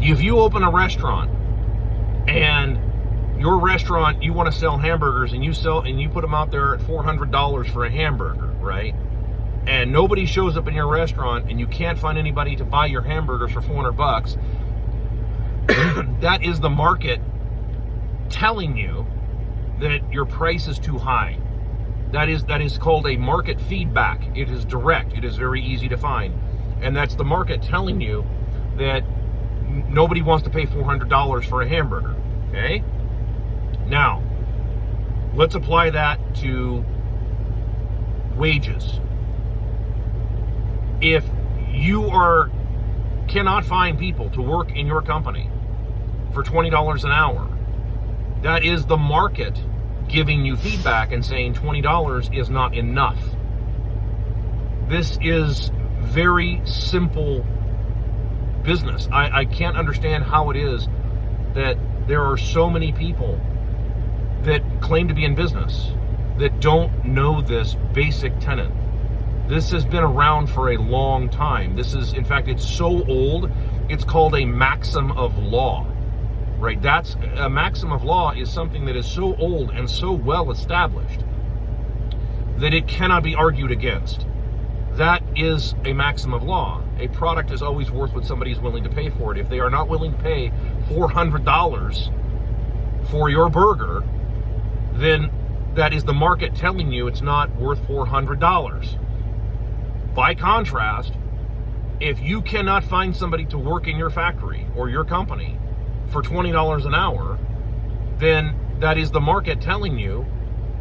If you open a restaurant and your restaurant, you want to sell hamburgers and you put them out there at $400 for a hamburger, right? And nobody shows up in your restaurant and you can't find anybody to buy your hamburgers for $400, that is the market telling you that your price is too high. That is called a market feedback. It is direct. It is very easy to find. And that's the market telling you that nobody wants to pay $400 for a hamburger, okay? Now, let's apply that to wages. If you cannot find people to work in your company for $20 an hour, that is the market giving you feedback and saying $20 is not enough. This is very simple business. I can't understand how it is that there are so many people that claim to be in business that don't know this basic tenet. This has been around for a long time. This is, in fact, it's so old, it's called a maxim of law, right? That's a maxim of law is something that is so old and so well established that it cannot be argued against. That is a maxim of law. A product is always worth what somebody is willing to pay for it. If they are not willing to pay $400 for your burger, then that is the market telling you it's not worth $400. By contrast, if you cannot find somebody to work in your factory or your company for $20 an hour, then that is the market telling you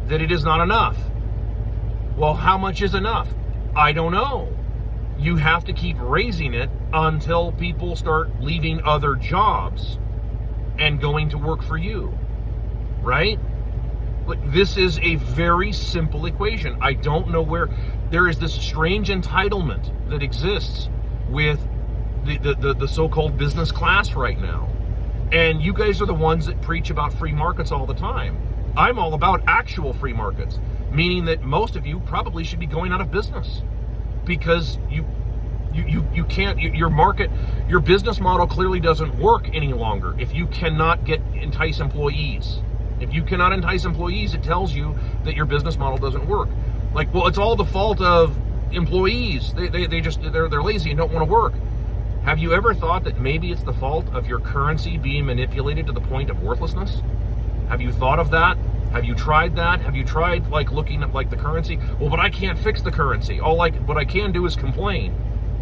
that it is not enough. Well, how much is enough? I don't know. You have to keep raising it until people start leaving other jobs and going to work for you, right? But this is a very simple equation. I don't know where there is this strange entitlement that exists with the so-called business class right now. And you guys are the ones that preach about free markets all the time. I'm all about actual free markets, meaning that most of you probably should be going out of business because you can't, your business model clearly doesn't work any longer if you cannot entice employees. If you cannot entice employees, it tells you that your business model doesn't work. Like, well, it's all the fault of employees. They're lazy and don't want to work. Have you ever thought that maybe it's the fault of your currency being manipulated to the point of worthlessness? Have you thought of that? Have you tried that? Have you tried like looking at like the currency? Well, but I can't fix the currency. What I can do is complain.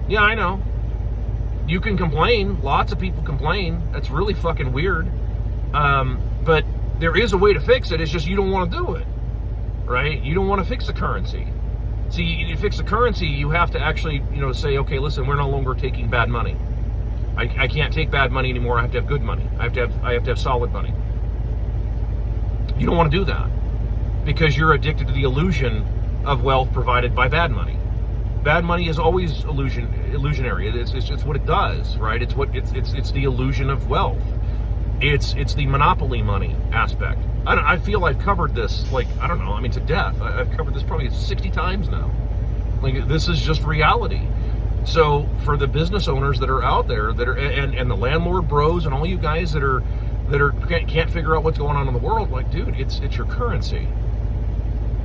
Yeah, I know. You can complain. Lots of people complain. That's really fucking weird. But there is a way to fix it. It's just you don't want to do it, right? You don't want to fix the currency. See, to fix the currency, you have to actually, say, okay, listen, we're no longer taking bad money. I can't take bad money anymore. I have to have good money. I have to have solid money. You don't want to do that because you're addicted to the illusion of wealth provided by bad money. Bad money is always illusionary. It's what it does, right? It's the illusion of wealth. It's the monopoly money aspect. I feel I've covered this, to death. I've covered this probably 60 times now. Like, this is just reality. So for the business owners that are out there and the landlord bros and all you guys that can't figure out what's going on in the world, like, dude, it's your currency.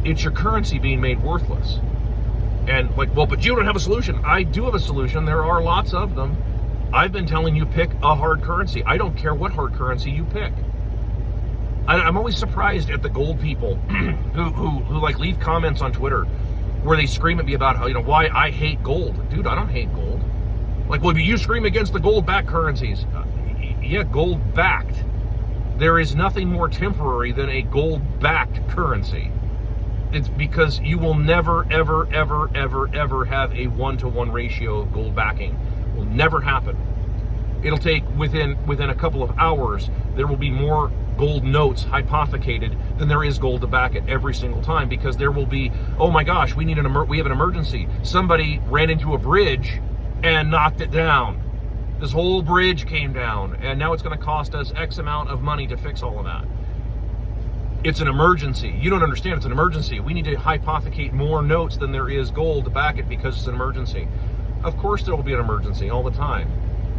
It's your currency being made worthless. And like, well, but you don't have a solution. I do have a solution. There are lots of them. I've been telling you, pick a hard currency. I don't care what hard currency you pick. I'm always surprised at the gold people who like leave comments on Twitter where they scream at me about how, why I hate gold. Dude, I don't hate gold. Like, well, you scream against the gold-backed currencies. Yeah, gold-backed. There is nothing more temporary than a gold-backed currency. It's because you will never, ever, ever, ever, ever have a 1-to-1 ratio of gold backing. It will never happen. It'll take within a couple of hours, there will be more gold notes hypothecated than there is gold to back it every single time, because there will be, oh my gosh, we have an emergency. Somebody ran into a bridge and knocked it down. This whole bridge came down, and now it's going to cost us X amount of money to fix all of that. It's an emergency. You don't understand, it's an emergency. We need to hypothecate more notes than there is gold to back it because it's an emergency. Of course there will be an emergency all the time.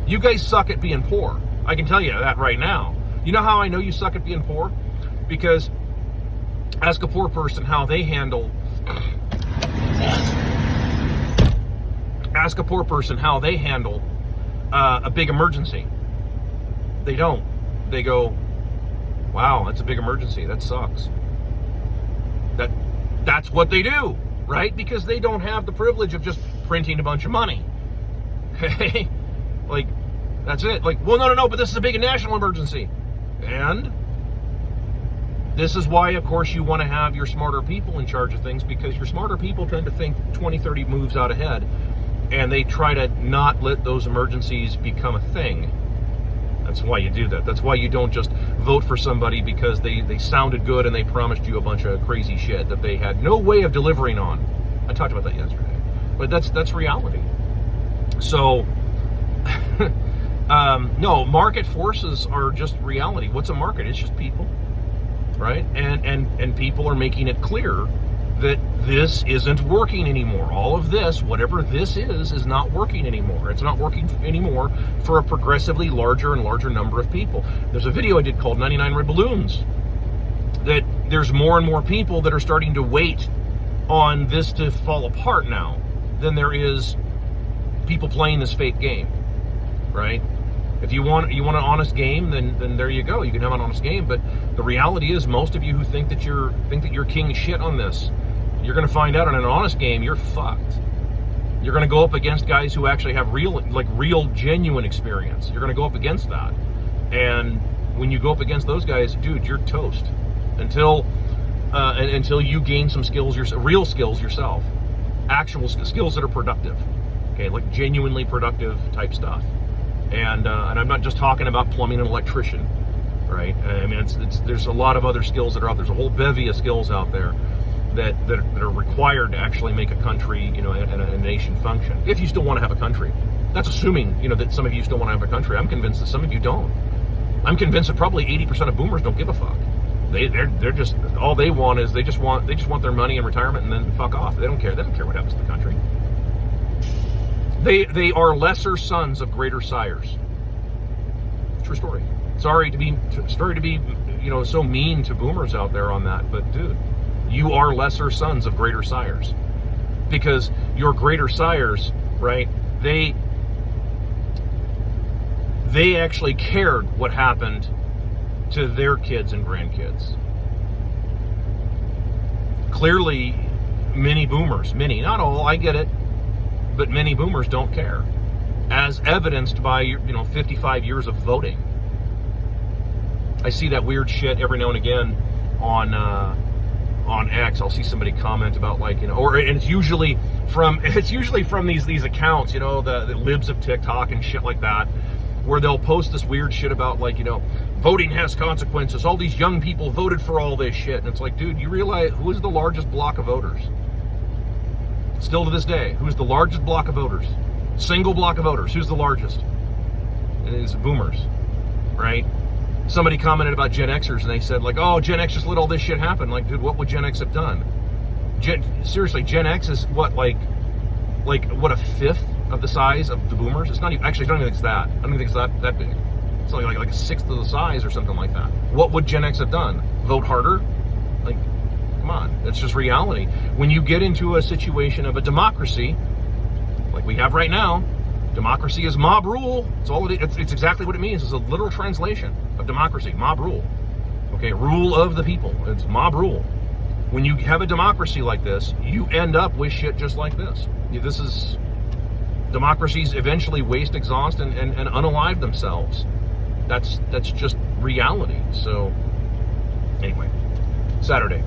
You guys suck at being poor. I can tell you that right now. You know how I know you suck at being poor? Because ask a poor person how they handle a big emergency. They don't. They go, wow, that's a big emergency. That sucks. That's what they do, right? Because they don't have the privilege of just printing a bunch of money. Okay? Like, that's it. Like, well, no, but this is a big national emergency. And this is why, of course, you want to have your smarter people in charge of things, because your smarter people tend to think 20, 30 moves out ahead, and they try to not let those emergencies become a thing. That's why you do that. That's why you don't just vote for somebody because they sounded good and they promised you a bunch of crazy shit that they had no way of delivering on. I talked about that yesterday. But that's reality. So, no, market forces are just reality. What's a market? It's just people, right? And people are making it clear that this isn't working anymore. All of this, whatever this is not working anymore. It's not working anymore for a progressively larger and larger number of people. There's a video I did called 99 Red Balloons, that there's more and more people that are starting to wait on this to fall apart now than there is people playing this fake game, right? If you want an honest game, then there you go. You can have an honest game, but the reality is most of you who think that you're king shit on this, you're going to find out in an honest game, you're fucked. You're going to go up against guys who actually have real, genuine experience. You're going to go up against that. And when you go up against those guys, dude, you're toast. Until you gain some skills, real skills yourself. Actual skills that are productive. Okay, like genuinely productive type stuff. And I'm not just talking about plumbing and electrician, right? I mean, there's a lot of other skills that are out there. There's a whole bevy of skills out there that are required to actually make a country, and a nation function. If you still want to have a country. That's assuming, that some of you still want to have a country. I'm convinced that some of you don't. I'm convinced that probably 80% of boomers don't give a fuck. They're just, all they want is they just want their money and retirement and then fuck off. They don't care. They don't care what happens to the country. They are lesser sons of greater sires. True story. Sorry to be so mean to boomers out there on that, but dude, you are lesser sons of greater sires. Because your greater sires, right, they actually cared what happened to their kids and grandkids. Clearly, many boomers, not all, I get it, but many boomers don't care, as evidenced by 55 years of voting. I see that weird shit every now and again on X. I'll see somebody comment about and it's usually from these accounts, the libs of TikTok and shit like that, where they'll post this weird shit about voting has consequences. All these young people voted for all this shit, and it's like, dude, you realize who is the largest block of voters? Still to this day, who's the largest block of voters? Single block of voters. Who's the largest? It is boomers, right? Somebody commented about Gen Xers, and they said oh, Gen X just let all this shit happen. Dude, what would Gen X have done? Seriously, Gen X is what, what, a fifth of the size of the boomers? It's not even, actually, I don't even think it's that. I don't even think it's that big. It's like a sixth of the size or something like that. What would Gen X have done? Vote harder? Come on, that's just reality. When you get into a situation of a democracy, like we have right now, democracy is mob rule. It's exactly what it means. It's a literal translation of democracy, mob rule. Okay, rule of the people. It's mob rule. When you have a democracy like this, you end up with shit just like this. Democracies eventually waste, exhaust, and unalive themselves. That's just reality. So, anyway, Saturday.